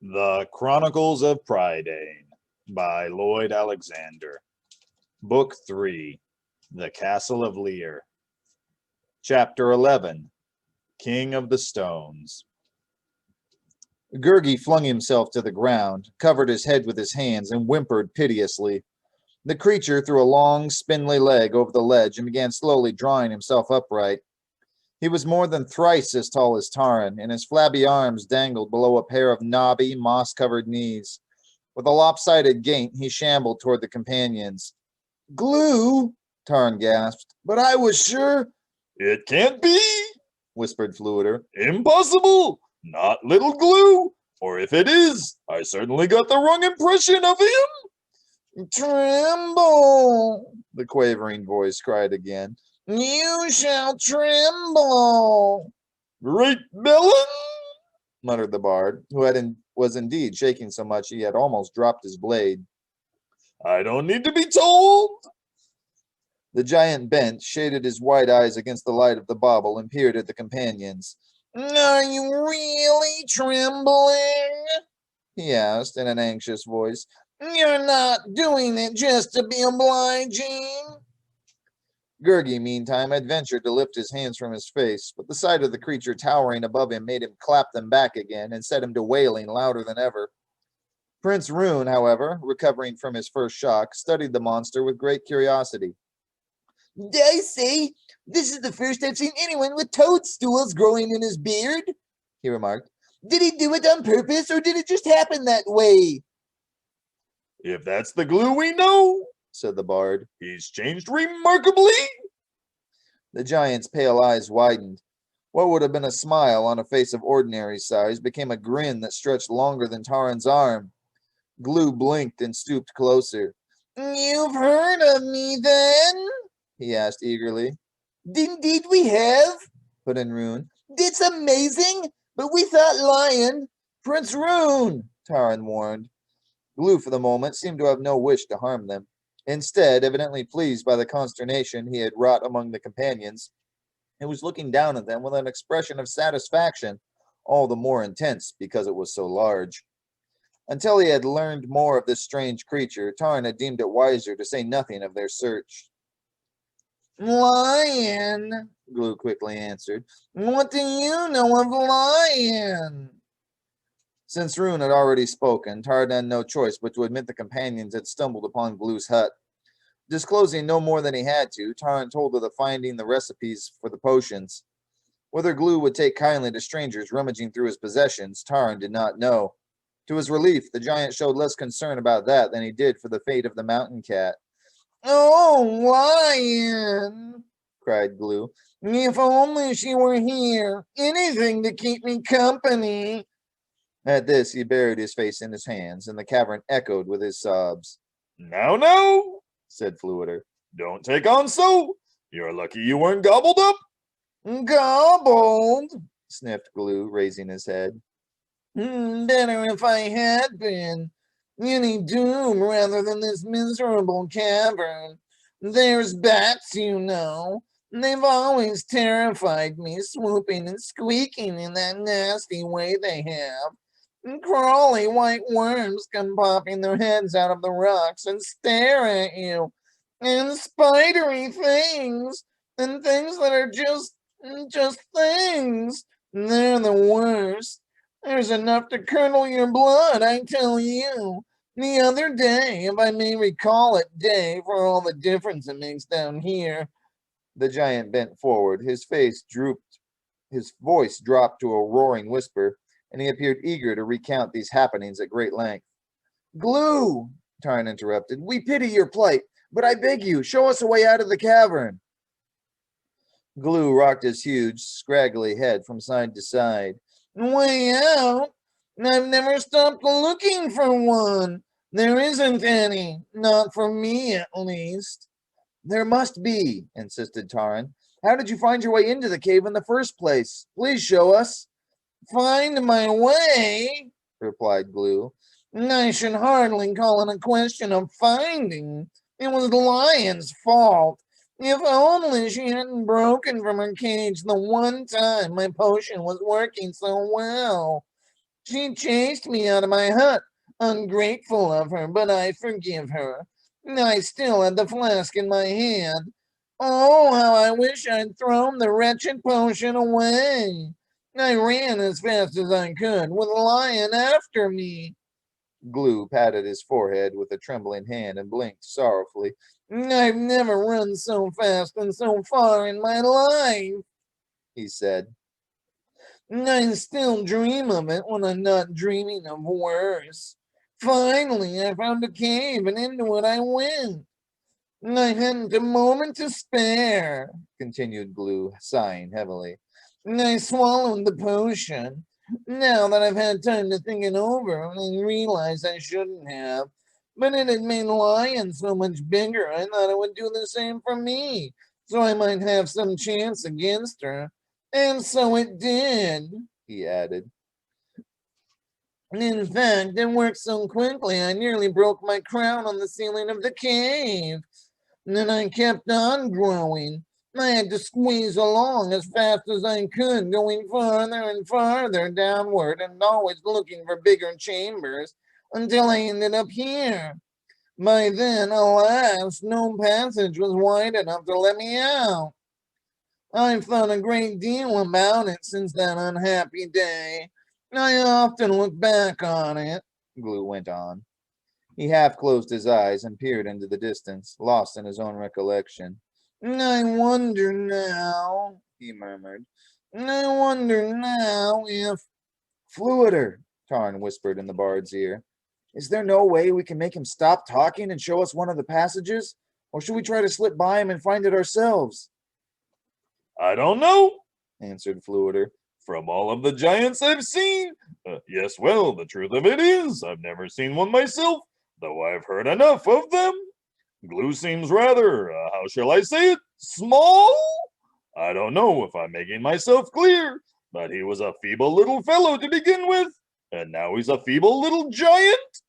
The Chronicles of Prydain by Lloyd Alexander. Book 3. The Castle of Lear. Chapter 11. King of the Stones. Gurgi flung himself to the ground, covered his head with his hands, and whimpered piteously. The creature threw a long, spindly leg over the ledge and began slowly drawing himself upright. He was more than thrice as tall as Taran, and his flabby arms dangled below a pair of knobby, moss-covered knees. With a lopsided gait, he shambled toward the companions. "Glue!" Taran gasped. "But I was sure—" "It can't be," whispered Fluider. "Impossible! Not little Glue! Or if it is, I certainly got the wrong impression of him!" "Tremble!" the quavering voice cried again. "You shall tremble!" "Great melon!" muttered the bard, who was indeed shaking so much he had almost dropped his blade. "I don't need to be told." The giant bent, shaded his wide eyes against the light of the bauble, and peered at the companions. "Are you really trembling?" he asked in an anxious voice. "You're not doing it just to be obliging." Gurgi, meantime, had ventured to lift his hands from his face, but the sight of the creature towering above him made him clap them back again and set him to wailing louder than ever. Prince Rune, however, recovering from his first shock, studied the monster with great curiosity. "I say, this is the first I've seen anyone with toadstools growing in his beard," he remarked. "Did he do it on purpose, or did it just happen that way?" "If that's the Glue we know," said the bard, "he's changed remarkably." The giant's pale eyes widened. What would have been a smile on a face of ordinary size became a grin that stretched longer than Taran's arm. Glue blinked and stooped closer. "You've heard of me, then?" he asked eagerly. "Indeed we have," put in Rune. "It's amazing, but we thought Lion—" "Prince Rune," Taran warned. Glue, for the moment, seemed to have no wish to harm them. Instead, evidently pleased by the consternation he had wrought among the companions, he was looking down at them with an expression of satisfaction, all the more intense because it was so large. Until he had learned more of this strange creature, Taran had deemed it wiser to say nothing of their search. "Lion," Glue quickly answered. "What do you know of Lion?" Since Rune had already spoken, Taran had no choice but to admit the companions had stumbled upon Glue's hut. Disclosing no more than he had to, Taran told of the finding the recipes for the potions. Whether Glue would take kindly to strangers rummaging through his possessions, Taran did not know. To his relief, the giant showed less concern about that than he did for the fate of the mountain cat. "Oh, Lion!" cried Glue. "If only she were here! Anything to keep me company!" At this, he buried his face in his hands, and the cavern echoed with his sobs. Now, said Fluider. "Don't take on so. You're lucky you weren't gobbled up." "Gobbled?" sniffed Glue, raising his head. "Better if I had been. Any doom rather than this miserable cavern. There's bats, you know. They've always terrified me, swooping and squeaking in that nasty way they have. And crawly white worms come popping their heads out of the rocks and stare at you. And spidery things, and things that are just things. They're the worst. There's enough to curdle your blood, I tell you. The other day, if I may recall it day, for all the difference it makes down here." The giant bent forward, his face drooped, his voice dropped to a roaring whisper, and he appeared eager to recount these happenings at great length. "Glue," Taran interrupted, "we pity your plight, but I beg you, show us a way out of the cavern." Glue rocked his huge, scraggly head from side to side. "Way out? I've never stopped looking for one. There isn't any. Not for me, at least." "There must be," insisted Taran. "How did you find your way into the cave in the first place? Please show us." "Find my way?" replied Glue. "I should hardly call it a question of finding. It was Lion's fault. If only she hadn't broken from her cage the one time my potion was working so well. She chased me out of my hut. Ungrateful of her, but I forgive her. I still had the flask in my hand. Oh, how I wish I'd thrown the wretched potion away. I ran as fast as I could, with Lion after me. Glue patted his forehead with a trembling hand and blinked sorrowfully. I've never run so fast and so far in my life, he said. I still dream of it when I'm not dreaming of worse. Finally, I found a cave and into it I went. I hadn't a moment to spare, continued Glue, sighing heavily. I swallowed the potion. Now that I've had time to think it over, I realize I shouldn't have. But it had made Lion so much bigger, I thought it would do the same for me, so I might have some chance against her. And so it did, he added. In fact, it worked so quickly I nearly broke my crown on the ceiling of the cave. And then I kept on growing. I had to squeeze along as fast as I could, going farther and farther downward and always looking for bigger chambers until I ended up here. By then, alas, no passage was wide enough to let me out. I've thought a great deal about it since that unhappy day. I often look back on it, Glue went on. He half closed his eyes and peered into the distance, lost in his own recollection. I wonder now, he murmured. I wonder now if... Fluider, Tarn whispered in the bard's ear. Is there no way we can make him stop talking and show us one of the passages? Or should we try to slip by him and find it ourselves? I don't know, answered Fluider. From all of the giants I've seen. Yes, well, the truth of it is, I've never seen one myself, though I've heard enough of them. Glue seems rather, how shall I say it, small? I don't know if I'm making myself clear, but he was a feeble little fellow to begin with, and now he's a feeble little giant,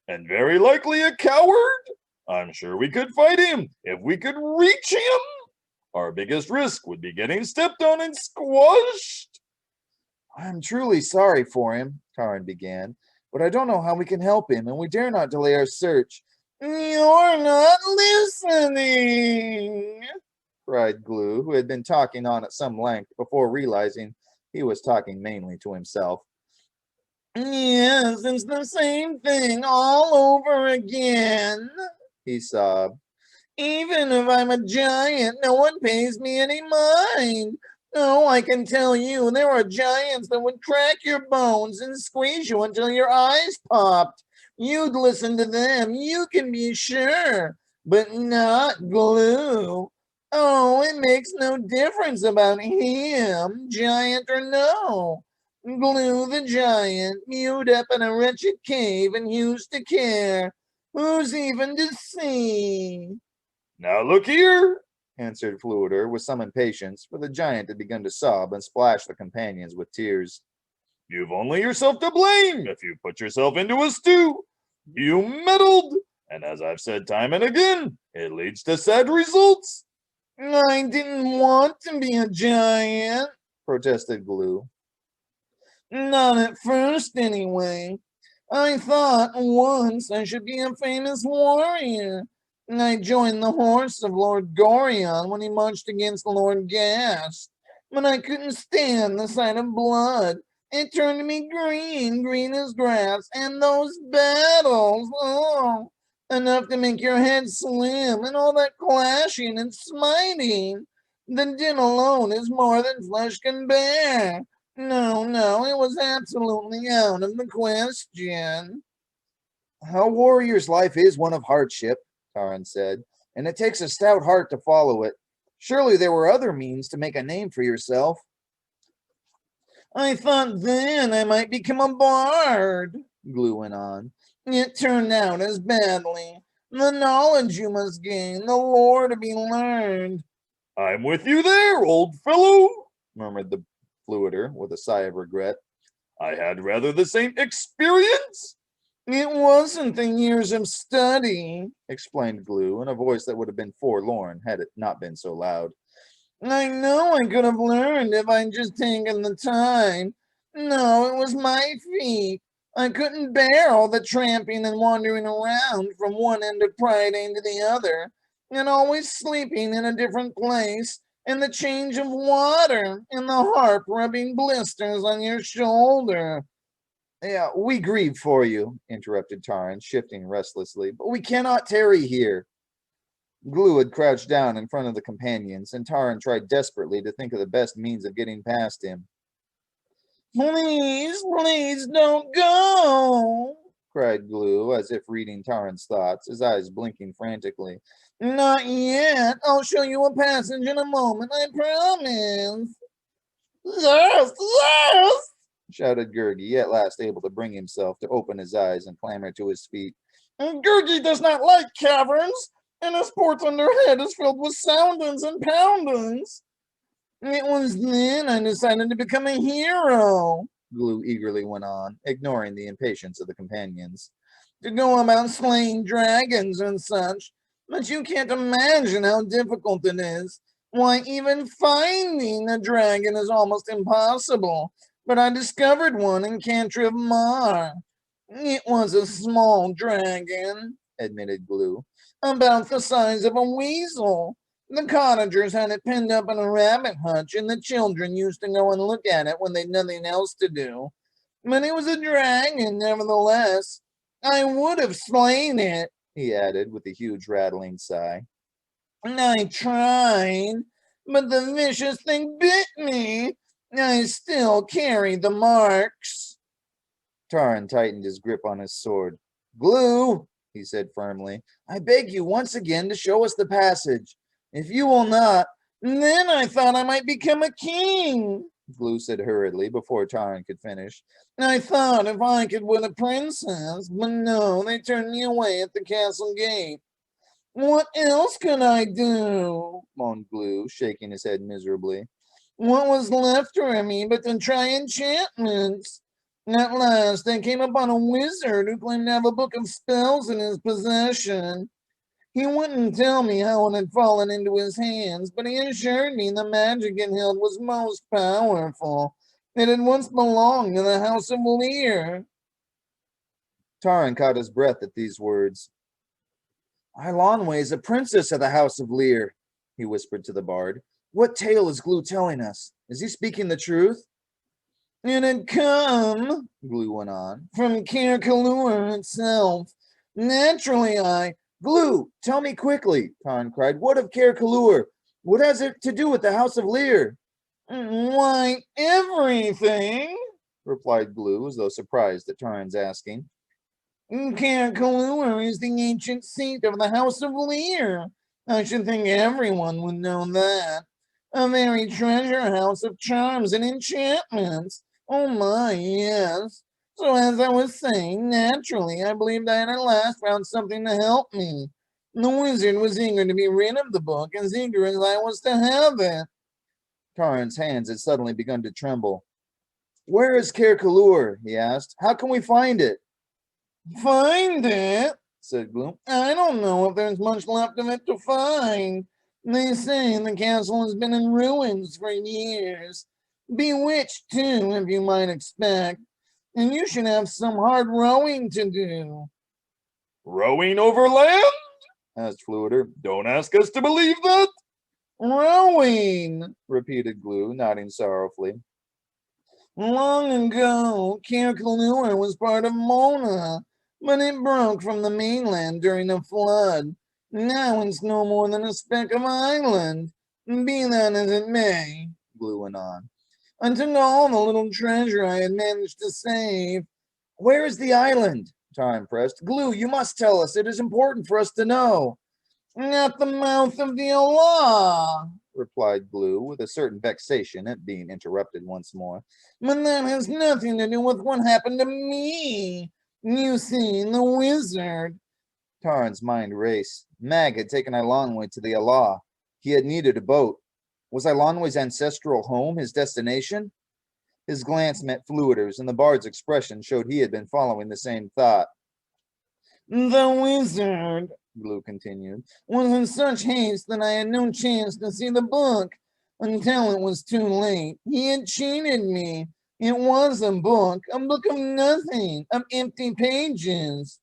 and very likely a coward. I'm sure we could fight him if we could reach him. Our biggest risk would be getting stepped on and squashed. I'm truly sorry for him, Tarn began, but I don't know how we can help him, and we dare not delay our search. You're not listening, cried Glue, who had been talking on at some length before realizing he was talking mainly to himself. Yes, it's the same thing all over again, he sobbed. Even if I'm a giant, no one pays me any mind. No, I can tell you, there are giants that would crack your bones and squeeze you until your eyes popped. You'd listen to them, you can be sure, but not Glue. Oh, it makes no difference about him, giant or no. Glue the giant, mewed up in a wretched cave and used to care. Who's even to see? Now look here, answered Fluider with some impatience, for the giant had begun to sob and splash the companions with tears. You've only yourself to blame if you put yourself into a stew. You meddled, and as I've said time and again, it leads to sad results. I didn't want to be a giant, protested Glue. Not at first, anyway. I thought once I should be a famous warrior. I joined the horse of Lord Gorion when he marched against Lord Gast, but I couldn't stand the sight of blood. It turned me green, green as grass, and those battles, oh, enough to make your head swim, and all that clashing and smiting. The din alone is more than flesh can bear. No, it was absolutely out of the question. A warrior's life is one of hardship, Tarn said, and it takes a stout heart to follow it. Surely there were other means to make a name for yourself. I thought then I might become a bard, Glue went on. It turned out as badly. The knowledge you must gain, the lore to be learned. I'm with you there, old fellow, murmured the Fluider with a sigh of regret. I had rather the same experience. It wasn't the years of study, explained Glue in a voice that would have been forlorn had it not been so loud. I know I could have learned if I'd just taken the time. No, it was my feet. I couldn't bear all the tramping and wandering around from one end of Prydain to the other, and always sleeping in a different place, and the change of water, and the harp rubbing blisters on your shoulder. Yeah, we grieve for you, interrupted Taran, shifting restlessly, but we cannot tarry here. Glue had crouched down in front of the companions, and Taran tried desperately to think of the best means of getting past him. Please, please don't go, cried Glue, as if reading Taran's thoughts, his eyes blinking frantically. Not yet. I'll show you a passage in a moment, I promise. Yes, yes, shouted Gurgi, at last able to bring himself to open his eyes and clamber to his feet. Gurgi does not like caverns, and his port underhead is filled with soundings and poundings. It was then I decided to become a hero, Glue eagerly went on, ignoring the impatience of the companions. To go about slaying dragons and such, but you can't imagine how difficult it is. Why, even finding a dragon is almost impossible, but I discovered one in Cantrip Mar. It was a small dragon, admitted Glue, about the size of a weasel. The cottagers had it pinned up in a rabbit hutch, and the children used to go and look at it when they'd nothing else to do. But it was a dragon, nevertheless. I would have slain it, he added with a huge rattling sigh. I tried, but the vicious thing bit me. I still carry the marks. Taran tightened his grip on his sword. Glue, he said firmly, I beg you once again to show us the passage. If you will not, then I thought I might become a king, Glue said hurriedly before Taran could finish. I thought if I could win a princess, but no, they turned me away at the castle gate. What else could I do? Moaned Glue, shaking his head miserably. What was left for me but to try enchantments? At last I came upon a wizard who claimed to have a book of spells in his possession. He wouldn't tell me how it had fallen into his hands, but he assured me the magic it held was most powerful. It had once belonged to the house of Lear. Taran caught his breath at these words. Eilonwe is a princess of the house of Lear, he whispered to the bard. What tale is Glue telling us? Is he speaking the truth? It had come, Glue went on, from Caer itself. Naturally, Glue, tell me quickly, Taran cried. What of Caer What has it to do with the house of Lear? Why, everything, replied Glue, as though surprised at Taran's asking. Caer is the ancient seat of the house of Lear. I should think everyone would know that. A very treasure house of charms and enchantments. Oh my, yes. So as I was saying, naturally, I believed I had at last found something to help me. The wizard was eager to be rid of the book, as eager as I was to have it. Taran's hands had suddenly begun to tremble. Where is Caer he asked. How can we find it? Find it? Said Gloom. I don't know if there's much left of it to find. They say the castle has been in ruins for years. Bewitched, too, if you might expect. And you should have some hard rowing to do. Rowing over land? Asked Fluider. Don't ask us to believe that. Rowing, repeated Glue, nodding sorrowfully. Long ago, Caer was part of Mona, but it broke from the mainland during a flood. Now it's no more than a speck of island. Be that as it may, Glue went on. I took all the little treasure I had managed to save. Where is the island? Taran pressed. Glue, you must tell us. It is important for us to know. At the mouth of the Allah, replied Glue, with a certain vexation at being interrupted once more. But that has nothing to do with what happened to me. You see, the wizard. Taran's mind raced. Mag had taken Eilonwe to the Allah. He had needed a boat. Was Eilonwe's ancestral home his destination? His glance met Fluider's, and the bard's expression showed he had been following the same thought. The wizard, Glue continued, was in such haste that I had no chance to see the book until it was too late. He had cheated me, It was a book of nothing, of empty pages.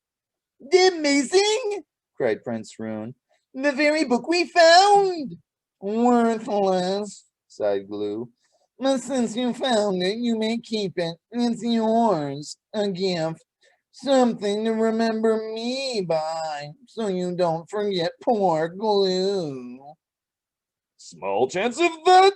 Amazing! Cried Prince Rune. The very book we found! Worthless, sighed Glue. But since you found it, you may keep it. It's yours, a gift. Something to remember me by, so you don't forget poor Glue. Small chance of that,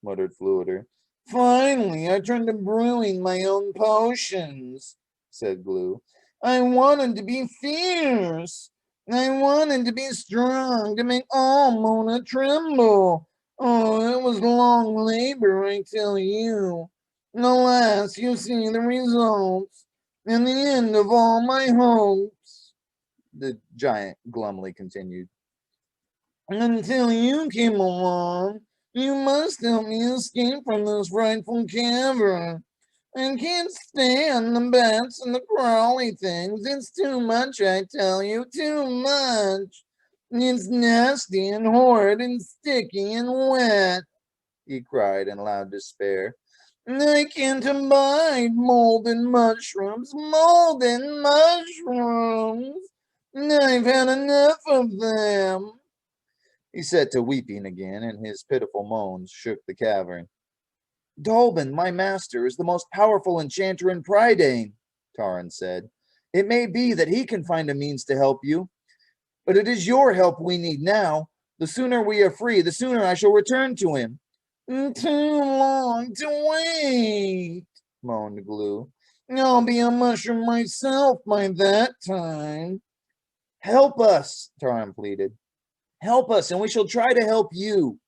muttered Fluider. Finally, I turned to brewing my own potions, said Glue. I wanted to be fierce. I wanted to be strong, to make all Mona tremble. Oh, it was long labor, I tell you. Alas, you see the results, and the end of all my hopes, the giant glumly continued. Until you came along, you must help me escape from this frightful cavern. I can't stand the bats and the crawly things. It's too much, I tell you, too much. It's nasty and horrid and sticky and wet, he cried in loud despair. I can't abide mold and mushrooms, mold and mushrooms. I've had enough of them. He set to weeping again, and his pitiful moans shook the cavern. Dolben, my master, is the most powerful enchanter in Prydain, Taran said. It may be that he can find a means to help you, but it is your help we need now. The sooner we are free, the sooner I shall return to him. Too long to wait, moaned Glue. I'll be a mushroom myself by that time. Help us, Taran pleaded. Help us, and we shall try to help you.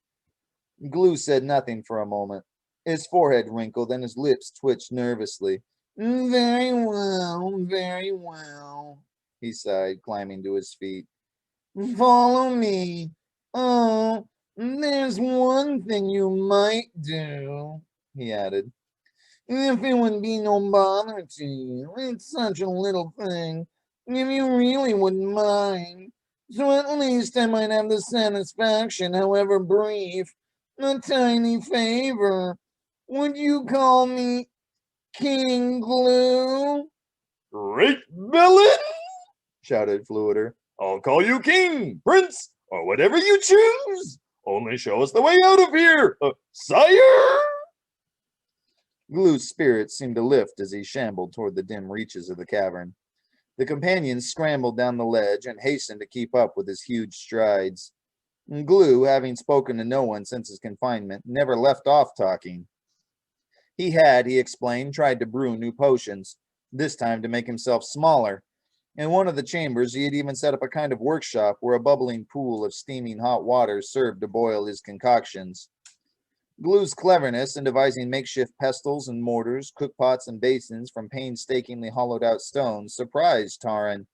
Glue said nothing for a moment. His forehead wrinkled and his lips twitched nervously. Very well, he sighed, climbing to his feet. Follow me. Oh, there's one thing you might do, he added. If it would be no bother to you, it's such a little thing. If you really wouldn't mind. So at least I might have the satisfaction, however brief, a tiny favor. Would you call me King Glue? Great villain! Shouted Fluider. I'll call you king, prince, or whatever you choose. Only show us the way out of here, sire! Glue's spirits seemed to lift as he shambled toward the dim reaches of the cavern. The companions scrambled down the ledge and hastened to keep up with his huge strides. Glue, having spoken to no one since his confinement, never left off talking. He had, he explained, tried to brew new potions, this time to make himself smaller. In one of the chambers, he had even set up a kind of workshop where a bubbling pool of steaming hot water served to boil his concoctions. Glue's cleverness in devising makeshift pestles and mortars, cookpots and basins from painstakingly hollowed out stones surprised Taran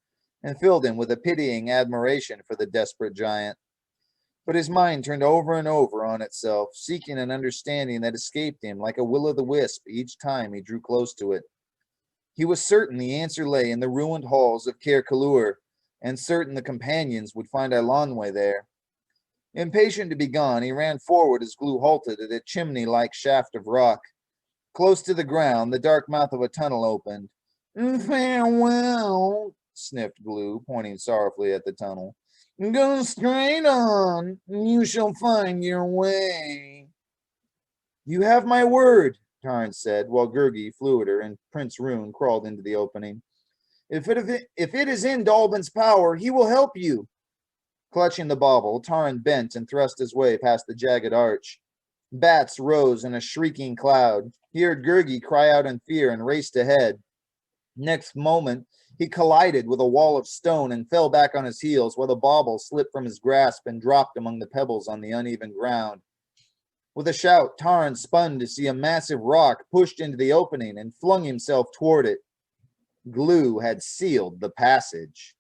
and filled him with a pitying admiration for the desperate giant. But his mind turned over and over on itself, seeking an understanding that escaped him like a will-o'-the-wisp each time he drew close to it. He was certain the answer lay in the ruined halls of Llyr, and certain the companions would find Eilonwy there. Impatient to be gone, he ran forward as Glue halted at a chimney-like shaft of rock. Close to the ground, the dark mouth of a tunnel opened. Farewell, sniffed Glue, pointing sorrowfully at the tunnel. Go straight on, and you shall find your way. You have my word, Taran said, while Gurgi, Fluider, and Prince Rune crawled into the opening. If it is in Dolben's power, he will help you. Clutching the bauble, Taran bent and thrust his way past the jagged arch. Bats rose in a shrieking cloud. He heard Gurgi cry out in fear and raced ahead. Next moment, he collided with a wall of stone and fell back on his heels while the bauble slipped from his grasp and dropped among the pebbles on the uneven ground. With a shout, Taran spun to see a massive rock pushed into the opening and flung himself toward it. Glue had sealed the passage.